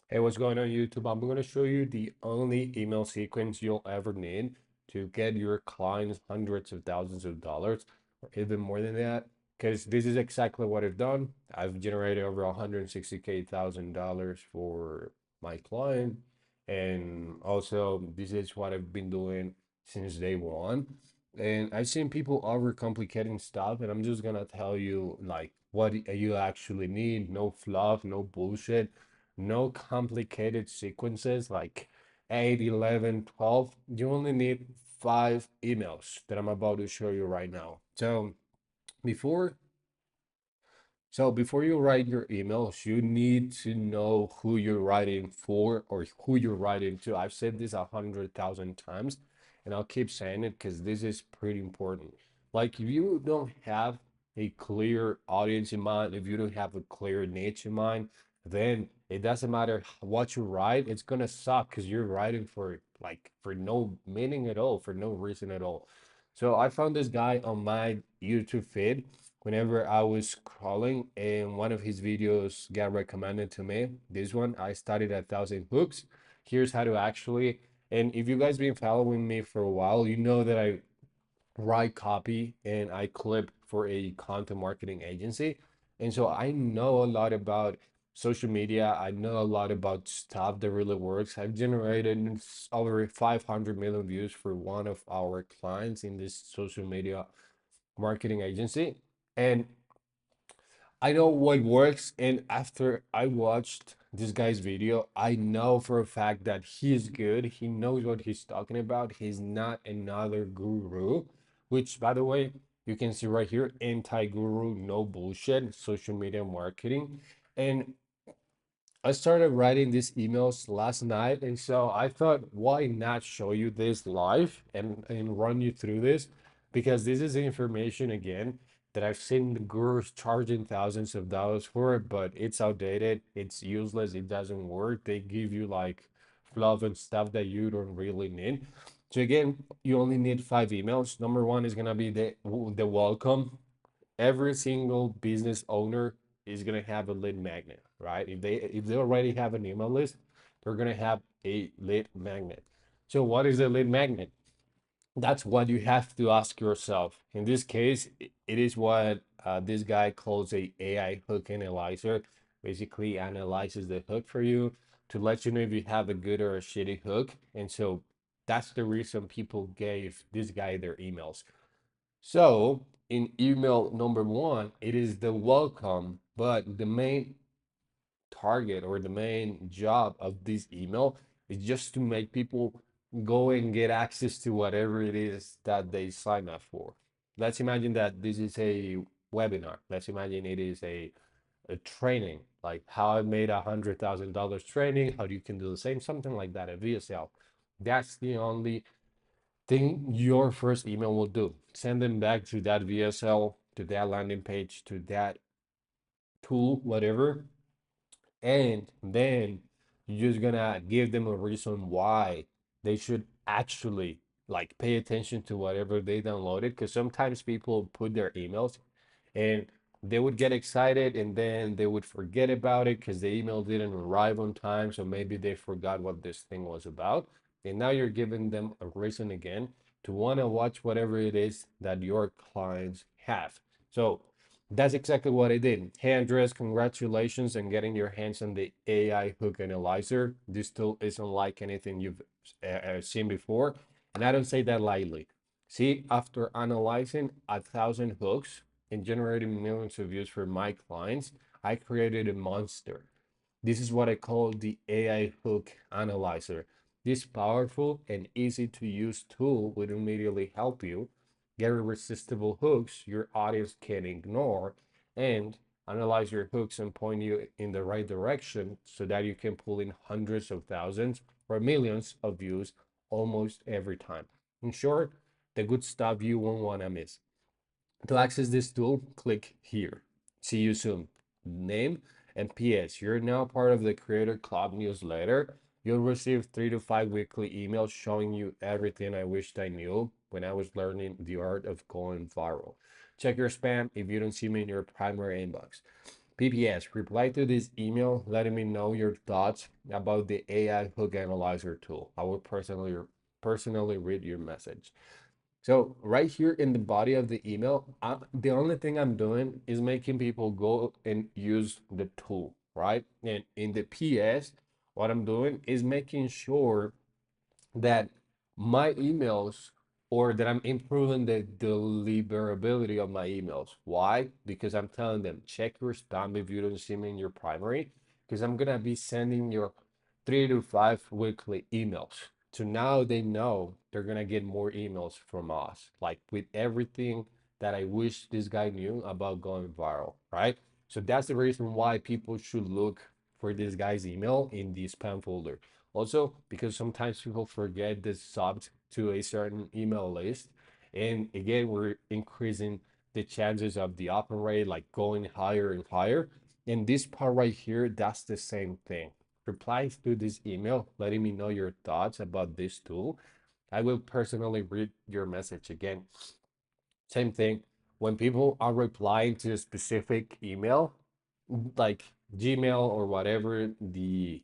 Hey, what's going on YouTube? I'm going to show you the only email sequence you'll ever need to get your clients hundreds of thousands of dollars or even more than that. Because this is exactly what I've done. I've generated over 160K thousand dollars for my client. And also this is what I've been doing since day one. And I've seen people overcomplicating stuff, and I'm just gonna tell you like what you actually need. No fluff, no bullshit, no complicated sequences like 8, 11, 12. You only need 5 emails that I'm about to show you right now. Before before you write your emails, you need to know who you're writing for or who you're writing to. I've said this 100,000 times, and I'll keep saying it because this is pretty important. Like if you don't have a clear audience in mind, if you don't have a clear niche in mind, then it doesn't matter what you write, it's gonna suck because you're writing for like for no meaning at all, for no reason at all. So I found this guy on my YouTube feed whenever I was scrolling and one of his videos got recommended to me. This one, I studied 1,000 hooks. Here's how to actually, and if you guys been following me for a while, you know that I write copy and I clip for a content marketing agency. And so I know a lot about social media. I know a lot about stuff that really works. I've generated over 500 million views for one of our clients in this social media marketing agency. And I know what works, and after I watched this guy's video, I know for a fact that he's good. He knows what he's talking about. He's not another guru, which, by the way, you can see right here, anti-guru, no bullshit, social media marketing. And I started writing these emails last night, and so I thought, why not show you this live and run you through this? Because this is information again that I've seen the gurus charging thousands of dollars for, but it's outdated, it's useless, it doesn't work. They give you like fluff and stuff that you don't really need. So again, you only need 5 emails. Number one is gonna be the welcome. Every single business owner is going to have a lead magnet, right? If they already have an email list, they're going to have a lead magnet. So what is a lead magnet? That's what you have to ask yourself. In this case, it is what this guy calls a AI hook analyzer. Basically analyzes the hook for you to let you know if you have a good or a shitty hook. And so that's the reason people gave this guy their emails. So in email number one, it is the welcome, but the main target or the main job of this email is just to make people go and get access to whatever it is that they sign up for. Let's imagine that this is a webinar. Let's imagine it is a training, like how I made $100,000 training, how you can do the same, something like that, a VSL. That's the only thing your first email will do. Send them back to that VSL, to that landing page, to that tool, whatever. And then you're just gonna give them a reason why they should actually like pay attention to whatever they downloaded. Because sometimes people put their emails and they would get excited and then they would forget about it because the email didn't arrive on time. So maybe they forgot what this thing was about. And now you're giving them a reason again to want to watch whatever it is that your clients have. So that's exactly what I did. Hey, Andres, congratulations on getting your hands on the AI hook analyzer. This tool is unlike anything you've seen before. And I don't say that lightly. See, after analyzing 1,000 hooks and generating millions of views for my clients, I created a monster. This is what I call the AI hook analyzer. This powerful and easy to use tool will immediately help you get irresistible hooks your audience can ignore and analyze your hooks and point you in the right direction so that you can pull in hundreds of thousands or millions of views almost every time. In short, the good stuff you won't want to miss. To access this tool, click here. See you soon. Name and PS, you're now part of the Creator Club newsletter. You'll receive 3 to 5 weekly emails showing you everything I wished I knew when I was learning the art of going viral. Check your spam if you don't see me in your primary inbox. PPS, reply to this email letting me know your thoughts about the AI hook analyzer tool. I will personally read your message. So right here in the body of the email, the only thing I'm doing is making people go and use the tool, right? And in the PS, what I'm doing is making sure that my emails or that I'm improving the deliverability of my emails. Why? Because I'm telling them, check your spam if you don't see me in your primary, because I'm gonna be sending you 3 to 5 weekly emails. So now they know they're gonna get more emails from us, like with everything that I wish this guy knew about going viral, right? So that's the reason why people should look for this guy's email in the spam folder. Also, because sometimes people forget this subbed to a certain email list. And again, we're increasing the chances of the open rate, like going higher and higher. And this part right here, that's the same thing. Replies to this email, letting me know your thoughts about this tool. I will personally read your message again. Same thing. When people are replying to a specific email, like Gmail or whatever the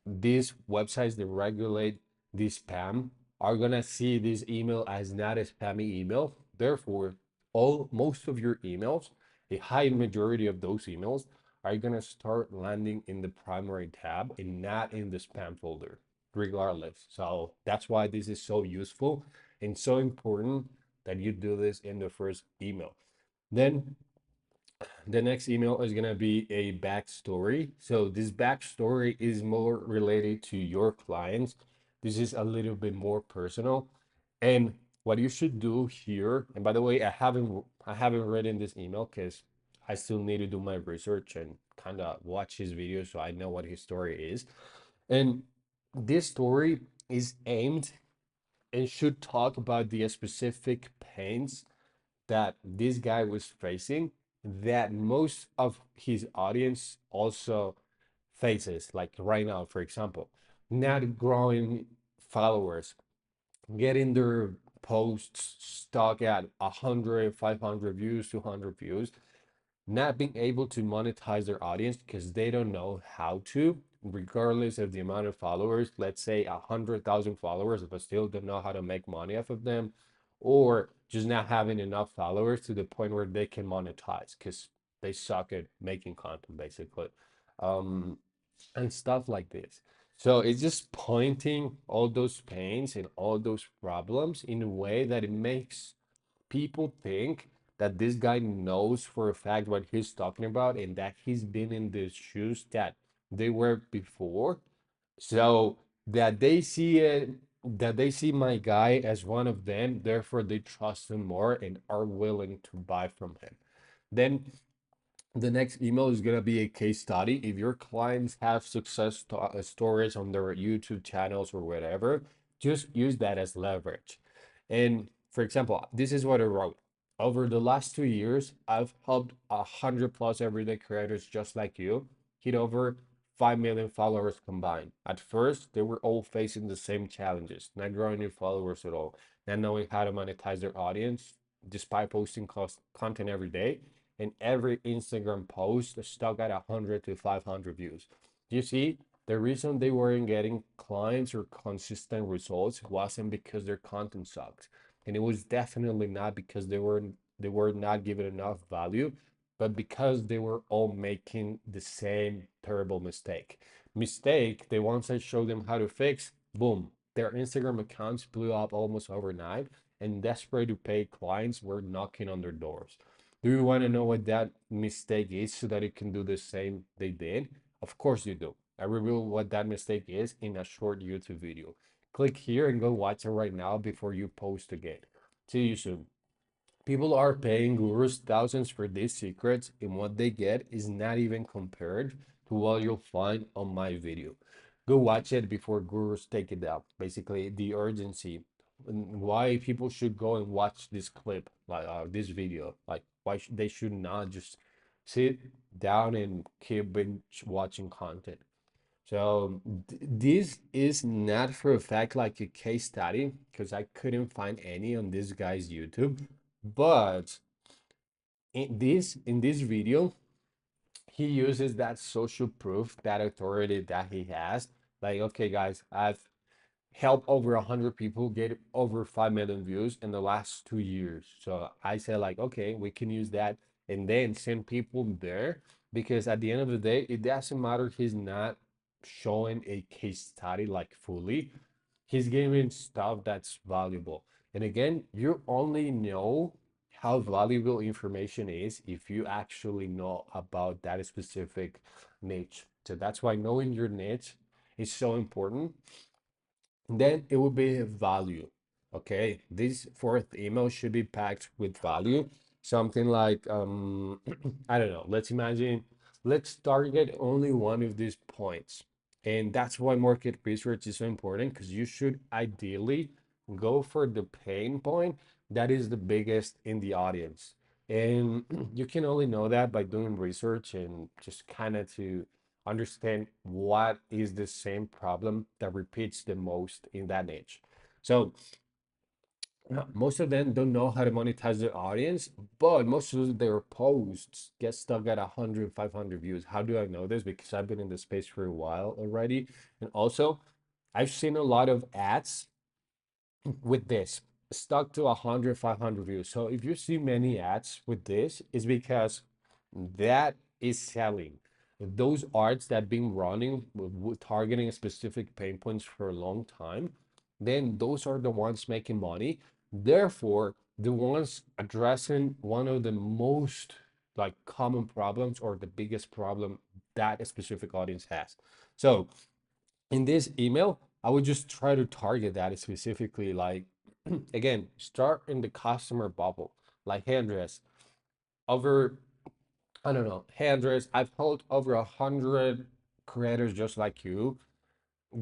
these websites that regulate the spam are gonna see this email as not a spammy email. Therefore, all most of your emails, a high majority of those emails are gonna start landing in the primary tab and not in the spam folder, regardless. So that's why this is so useful and so important that you do this in the first email. Then the next email is gonna be a backstory. So this backstory is more related to your clients. This is a little bit more personal. And what you should do here, and by the way, I haven't written this email because I still need to do my research and kind of watch his video so I know what his story is. And this story is aimed and should talk about the specific pains that this guy was facing that most of his audience also faces, like right now, for example, not growing followers, getting their posts stuck at 100, 500 views, 200 views, not being able to monetize their audience because they don't know how to, regardless of the amount of followers. Let's say 100,000 followers, but still don't know how to make money off of them, or just not having enough followers to the point where they can monetize because they suck at making content, basically, um, and stuff like this. So it's just pointing all those pains and all those problems in a way that it makes people think that this guy knows for a fact what he's talking about and that he's been in the shoes that they were before. So that they see my guy as one of them, therefore they trust him more and are willing to buy from him. Then the next email is going to be a case study. If your clients have stories on their YouTube channels or whatever, just use that as leverage. And for example, this is what I wrote. Over the last 2 years, I've helped 100+ everyday creators just like you hit over 5 million followers combined. At first, they were all facing the same challenges, not growing new followers at all, not knowing how to monetize their audience, despite posting content every day, and every Instagram post stuck at 100 to 500 views. You see, the reason they weren't getting clients or consistent results wasn't because their content sucked. And it was definitely not because they were not given enough value, but because they were all making the same terrible mistake. They once I showed them how to fix, boom, their Instagram accounts blew up almost overnight, and desperate to pay clients were knocking on their doors. Do you want to know what that mistake is so that it can do the same they did? Of course you do. I reveal what that mistake is in a short YouTube video. Click here and go watch it right now before you post again. See you soon. People are paying gurus thousands for these secrets, and what they get is not even compared to what you'll find on my video. Go watch it before gurus take it down. Basically, the urgency, and why people should go and watch this clip, like this video, like why they should not just sit down and keep binge watching content. So this is not for a fact like a case study because I couldn't find any on this guy's YouTube, but In this video, he uses that social proof, that authority that he has. Like, okay, guys, I've helped over 100 people get over 5 million views in the last 2 years. So I said, like, okay, we can use that and then send people there, because at the end of the day, it doesn't matter. He's not showing a case study like fully. He's giving stuff that's valuable. And again, you only know how valuable information is if you actually know about that specific niche. So that's why knowing your niche is so important. Then it will be value. Okay, this fourth email should be packed with value. Something like, I don't know, let's imagine, let's target only one of these points. And that's why market research is so important, because you should ideally go for the pain point that is the biggest in the audience. And you can only know that by doing research and just kind of to understand what is the same problem that repeats the most in that niche. So most of them don't know how to monetize their audience, but most of their posts get stuck at 100, 500 views. How do I know this? Because I've been in the space for a while already. And also, I've seen a lot of ads with this stuck to 100, 500 views. So if you see many ads with this, it's because that is selling. Those ads that been running with targeting specific pain points for a long time, then those are the ones making money. Therefore, the ones addressing one of the most like common problems or the biggest problem that a specific audience has. So in this email, I would just try to target that specifically. Like, again, start in the customer bubble. Like, hey, Andreas, over, I don't know, hey, Andreas, I've helped over 100 creators just like you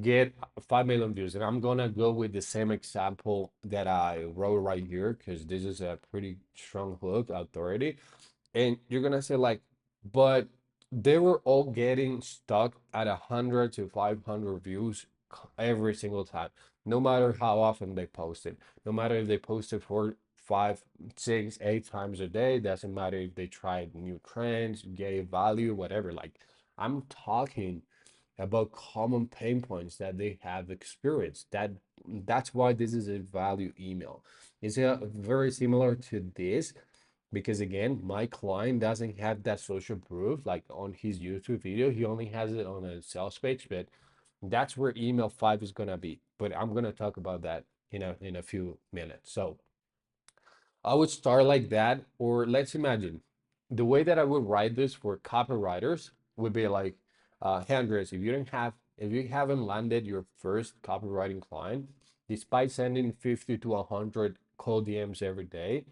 get 5 million views. And I'm gonna go with the same example that I wrote right here, because this is a pretty strong hook authority. And you're gonna say like, but they were all getting stuck at 100 to 500 views every single time, no matter how often they posted, no matter if they posted 4, 5, 6, 8 times a day. Doesn't matter if they tried new trends, gave value, whatever. Like, I'm talking about common pain points that they have experienced. That's why this is a value email. It's very similar to this, because again, my client doesn't have that social proof like on his YouTube video. He only has it on a sales page, but that's where email 5 is gonna be. But I'm gonna talk about that in a few minutes. So I would start like that, or let's imagine the way that I would write this for copywriters would be like, hey Andres, if you haven't landed your first copywriting client, despite sending 50 to 100 cold DMs every day,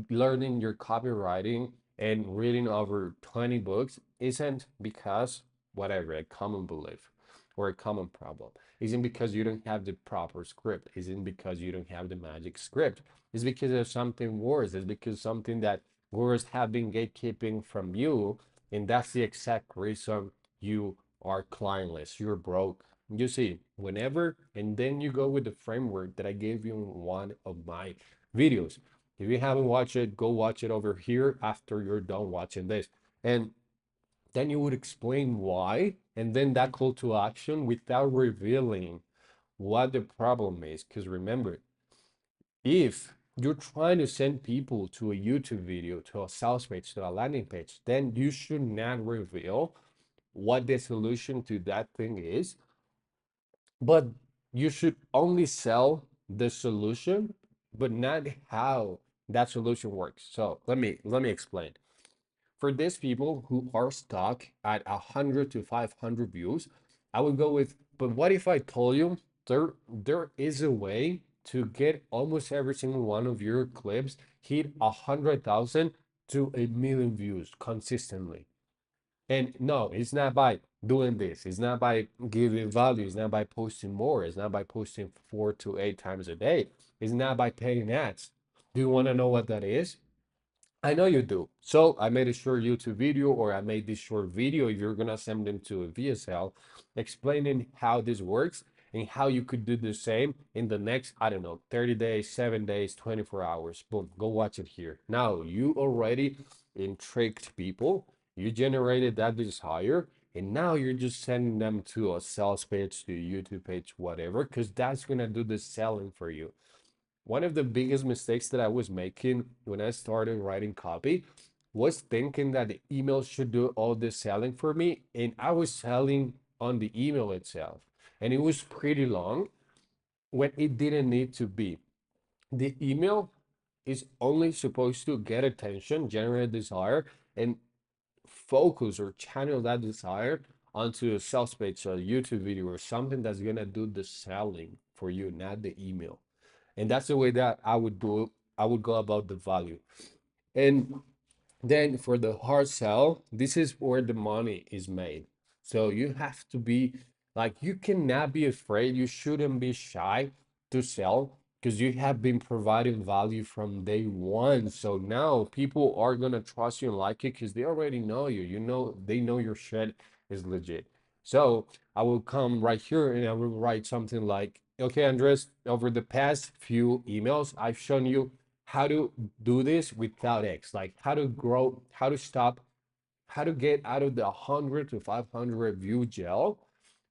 learning your copywriting and reading over 20 books isn't because whatever, a common belief or a common problem. Isn't because you don't have the proper script. Isn't because you don't have the magic script. It's because of something worse. It's because something that worse have been gatekeeping from you. And that's the exact reason you are clientless. You're broke. You see, whenever, and then you go with the framework that I gave you in one of my videos. If you haven't watched it, go watch it over here after you're done watching this. And then you would explain why, and then that call to action without revealing what the problem is. Because remember, if you're trying to send people to a YouTube video, to a sales page, to a landing page, then you should not reveal what the solution to that thing is, but you should only sell the solution, but not how that solution works. So let me explain. For these people who are stuck at 100 to 500 views, I would go with, but what if I told you there is a way to get almost every single one of your clips hit 100,000 to 1 million views consistently? And no, it's not by doing this. It's not by giving value. It's not by posting more. It's not by posting 4 to 8 times a day. It's not by paying ads. Do you want to know what that is? I know you do. So I made a short YouTube video, or I made this short video, if you're gonna send them to a VSL, explaining how this works and how you could do the same in the next, I don't know, 30 days, 7 days, 24 hours. Boom, go watch it here. Now you already and tricked people. You generated that desire, and now you're just sending them to a sales page, to a YouTube page, whatever, because that's gonna do the selling for you. One of the biggest mistakes that I was making when I started writing copy was thinking that the email should do all the selling for me, and I was selling on the email itself, and it was pretty long when it didn't need to be. The email is only supposed to get attention, generate desire, and focus or channel that desire onto a sales page, a YouTube video, or something that's gonna do the selling for you, not the email. And that's the way that I would do it. I would go about the value. And then for the hard sell, this is where the money is made. So you have to be like, you cannot be afraid. You shouldn't be shy to sell because you have been providing value from day one. So now people are gonna trust you and like it because they already know you. You know, they know your shit is legit. So I will come right here and I will write something like, okay, Andres, over the past few emails, I've shown you how to do this without X, like how to grow, how to stop, how to get out of the 100 to 500 view gel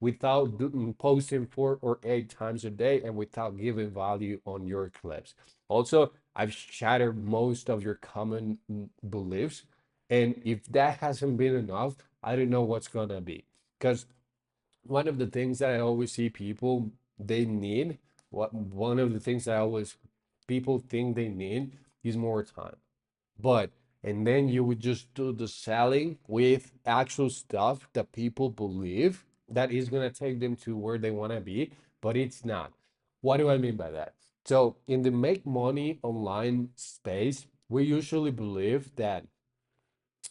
without posting 4 or 8 times a day and without giving value on your clips. Also, I've shattered most of your common beliefs. And if that hasn't been enough, I don't know what's gonna be. Because one of the things that I always see people they need, what one of the things that I always people think they need is more time. But and then you would just do the selling with actual stuff that people believe that is gonna take them to where they wanna be, but it's not. What do I mean by that? So in the make money online space, we usually believe that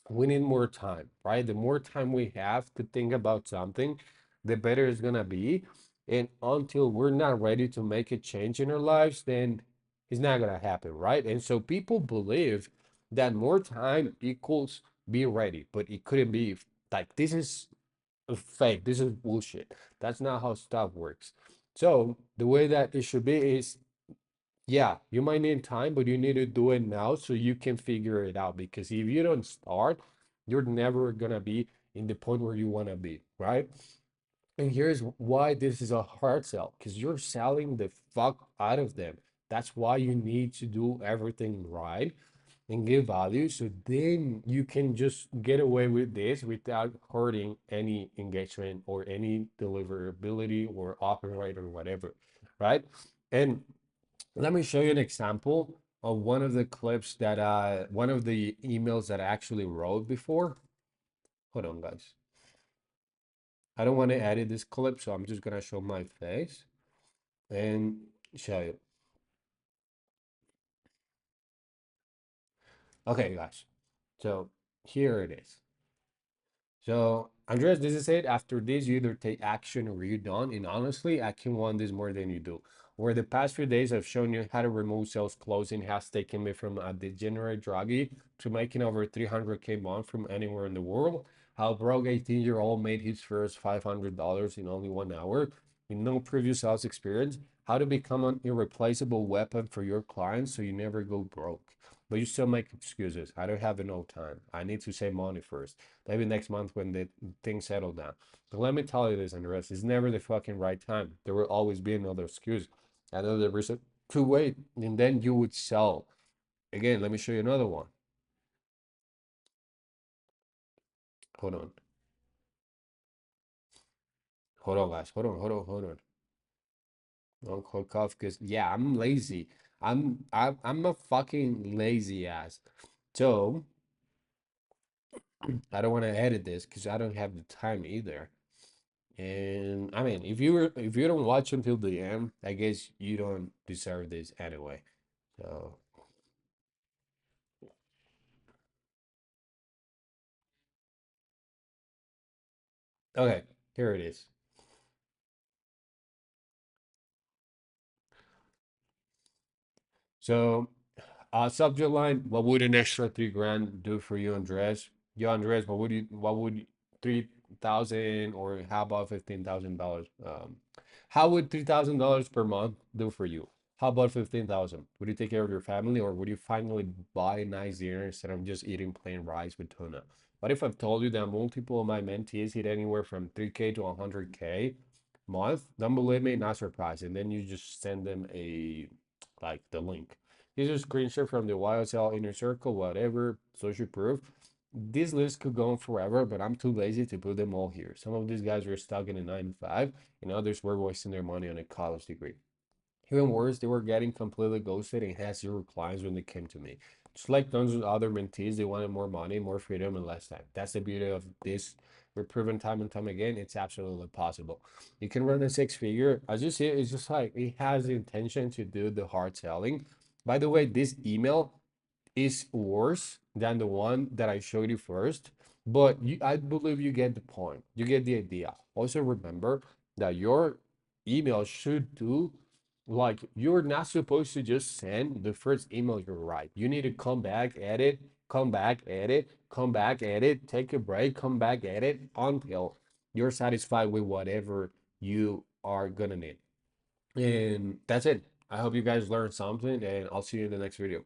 we need more time, right? The more time we have to think about something, the better it's gonna be. And until we're not ready to make a change in our lives, then it's not gonna happen, right? And so people believe that more time equals be ready, but it couldn't be like this is a fake, this is bullshit. That's not how stuff works. So the way that it should be is yeah, you might need time, but you need to do it now so you can figure it out. Because if you don't start, you're never gonna be in the point where you want to be, right? And here's why this is a hard sell, because you're selling the fuck out of them. That's why you need to do everything right and give value. So then you can just get away with this without hurting any engagement or any deliverability or open rate or whatever, right? And let me show you an example of one of the clips that one of the emails that I actually wrote before. Hold on, guys. I don't want to edit this clip, so I'm just gonna show my face and show you. Okay, guys. So here it is. So, Andres, this is it. After this, you either take action or you're done. And honestly, I can want this more than you do. Where the past few days I've shown you how to remove sales closing has taken me from a degenerate druggie to making over 300K a month from anywhere in the world. How broke 18-year-old made his first $500 in only 1 hour with no previous sales experience. How to become an irreplaceable weapon for your clients so you never go broke. But you still make excuses. I don't have enough time. I need to save money first. Maybe next month when the things settle down. But let me tell you this, Andres, it's never the fucking right time. There will always be another excuse, another reason to wait, and then you would sell. Again, let me show you another one. Hold on. Hold on, guys. Hold on. Don't click off because yeah, I'm lazy. I'm a fucking lazy ass. So I don't want to edit this because I don't have the time either. And I mean, if you don't watch until the end, I guess you don't deserve this anyway. So okay, here it is. So subject line, what would an extra 3 grand do for you, Andres? Yo, Andres, what would 3,000 or how about $15,000? How would $3,000 per month do for you? How about 15,000? Would you take care of your family, or would you finally buy a nice dinner instead of just eating plain rice with tuna? What if I've told you that multiple of my mentees hit anywhere from 3K to 100K month? Don't believe me, not surprised. And then you just send them a like the link. Here's a screenshot from the YSL inner circle, whatever, social proof. This list could go on forever, but I'm too lazy to put them all here. Some of these guys are stuck in a 9 to 5, and others were wasting their money on a college degree. Even worse, they were getting completely ghosted and had zero clients when they came to me. Just like tons of other mentees, they wanted more money, more freedom, and less time. That's the beauty of this. We're proven time and time again, it's absolutely possible. You can run a six figure. As you see, it's just like it has the intention to do the hard selling. By the way, this email is worse than the one that I showed you first, but I believe you get the point. You get the idea. Also, remember that your email should do like you're not supposed to just send the first email you write. You need to come back, edit, come back, edit, come back, edit, take a break, come back, edit until you're satisfied with whatever you are gonna need. And that's it. I hope you guys learned something, and I'll see you in the next video.